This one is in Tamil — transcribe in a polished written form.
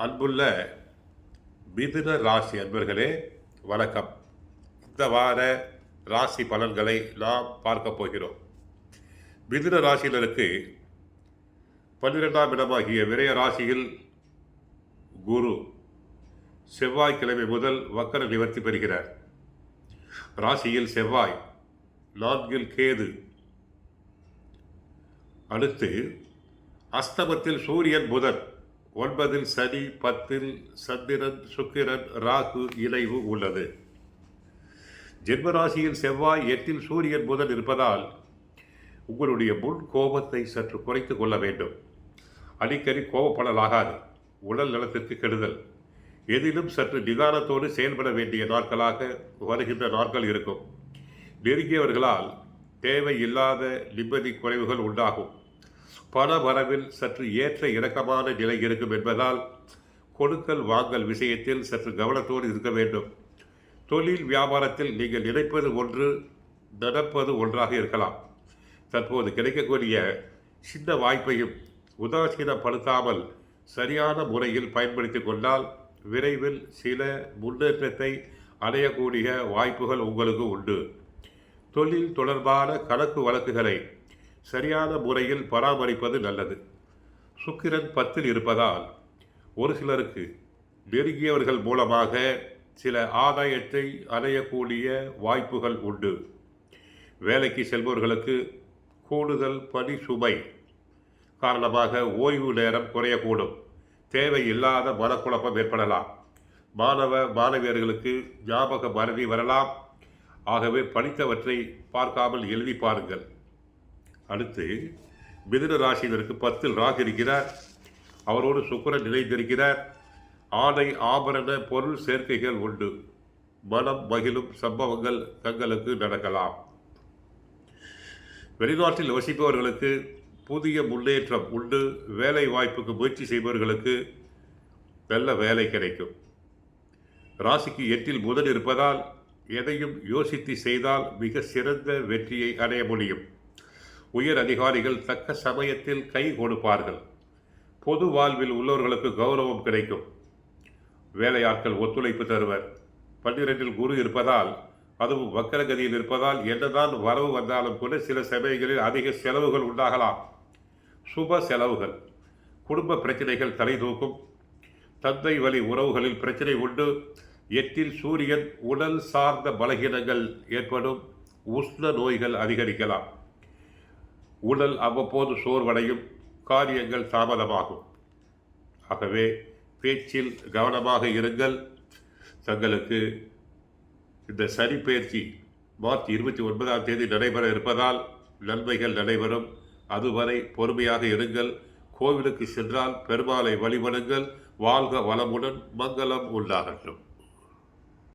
அன்புள்ள மிதுன ராசி அன்பர்களே, வணக்கம். இந்த வார ராசி பலன்களை நாம் பார்க்க போகிறோம். மிதுன ராசியினருக்கு 12ஆம் இடமாகிய விரய ராசியில் குரு செவ்வாய்க்கிழமை முதல் வக்கர நிவர்த்தி பெறுகிறார். ராசியில் செவ்வாய், 4 கேது, அடுத்து அஸ்தமத்தில் சூரியன், புதன், 9 சனி, 10 சந்திரன், சுக்கிரன், ராகு இணைவு உள்ளது. ஜென்மராசியில் செவ்வாய், 8 சூரியன், புதன் இருப்பதால் உங்களுடைய முன் கோபத்தை சற்று குறைத்து கொள்ள வேண்டும். அடிக்கடி கோபப்படலாகாது. உடல் நலத்திற்கு கெடுதல். எதிலும் சற்று நிதானத்தோடு செயல்பட வேண்டிய நாட்களாக வருகின்ற நாட்கள் இருக்கும். நெருங்கியவர்களால் தேவையில்லாத நிம்மதி குறைவுகள் உண்டாகும். பண வரவில் சற்று ஏற்ற இறக்கமான நிலை இருக்கும் என்பதால் கொடுக்கல் வாங்கல் விஷயத்தில் சற்று கவனத்தோடு இருக்க வேண்டும். தொழில் வியாபாரத்தில் நீங்கள் நினைப்பது ஒன்று, நடப்பது ஒன்றாக இருக்கலாம். தற்போது கிடைக்கக்கூடிய சின்ன வாய்ப்பையும் உதாசீனப்படுத்தாமல் சரியான முறையில் பயன்படுத்தி கொண்டால் விரைவில் சில முன்னேற்றத்தை அடையக்கூடிய வாய்ப்புகள் உங்களுக்கு உண்டு. தொழில் தொடர்பான கணக்கு வழக்குகளை சரியான முறையில் பராமரிப்பது நல்லது. சுக்கிரன் 10 இருப்பதால் ஒரு சிலருக்கு நெருங்கியவர்கள் மூலமாக சில ஆதாயத்தை அடையக்கூடிய வாய்ப்புகள் உண்டு. வேலைக்கு செல்பவர்களுக்கு கூடுதல் பணி சுமை காரணமாக ஓய்வு நேரம் குறையக்கூடும். தேவையில்லாத மனக்குழப்பம் ஏற்படலாம். மாணவியர்களுக்கு ஞாபக மறதி வரலாம். ஆகவே படித்தவற்றை பார்க்காமல் எழுதி பாருங்கள். அடுத்து மிதுன ராசியினருக்கு 10 ராகு இருக்கிறார். அவரோடு சுக்கிரன் நிலைத்திருக்கிறார். ஆடை ஆபரண பொருள் சேர்க்கைகள் உண்டு. மனம் மகிழும் சம்பவங்கள் தங்களுக்கு நடக்கலாம். வெளிநாட்டில் வசிப்பவர்களுக்கு புதிய முன்னேற்றம் உண்டு. வேலை வாய்ப்புக்கு முயற்சி செய்பவர்களுக்கு நல்ல வேலை கிடைக்கும். ராசிக்கு 8 புதன் இருப்பதால் எதையும் யோசித்து செய்தால் மிக சிறந்த வெற்றியை அடைய முடியும். உயர் அதிகாரிகள் தக்க சமயத்தில் கை கொடுப்பார்கள். பொது வாழ்வில் உள்ளவர்களுக்கு கௌரவம் கிடைக்கும். வேலையாட்கள் ஒத்துழைப்பு தருவர். 12 குரு இருப்பதால், அதுவும் வக்கரகதியில் இருப்பதால் என்னதான் வரவு வந்தாலும் கூட சில சமயங்களில் அதிக செலவுகள் உண்டாகலாம். சுப செலவுகள், குடும்ப பிரச்சனைகள் தலை தூக்கும். தந்தை வழி உறவுகளில் பிரச்சனை உண்டு. 8 சூரியன், உடல் சார்ந்த பலகீனங்கள் ஏற்படும். உஷ்ண நோய்கள் அதிகரிக்கலாம். உடல் அவ்வப்போது சோர்வடையும். காரியங்கள் தாமதமாகும். ஆகவே பேச்சில் கவனமாக இருங்கள். தங்களுக்கு இந்த சனி பயிற்சி மார்ச் 29ஆம் தேதி நடைபெற இருப்பதால் நன்மைகள் நடைபெறும். அதுவரை பொறுமையாக இருங்கள். கோவிலுக்கு சென்றால் பெருமாளை வழிபடுங்கள். வாழ்க வளமுடன், மங்களம் உண்டாகட்டும்.